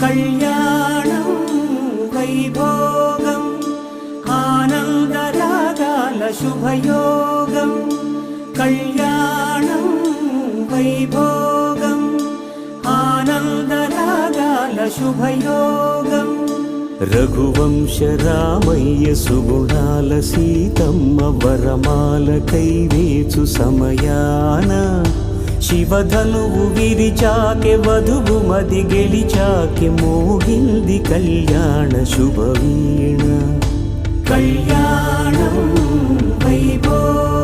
కళ్యాణం వైభోగం ఆనందరాగాల శుభయోగం కళ్యాణం వైభోగం ఆనందరాగాల శుభయోగం రఘువంశ రామయ్య సుగుణాల సీతమ్మ వరమాల కైవేచు సమయాన శివధనువు విరిచాకె వధువు మది గెలిచాకె మోగింది కళ్యాణ శుభవీణ కళ్యాణం వైభోగం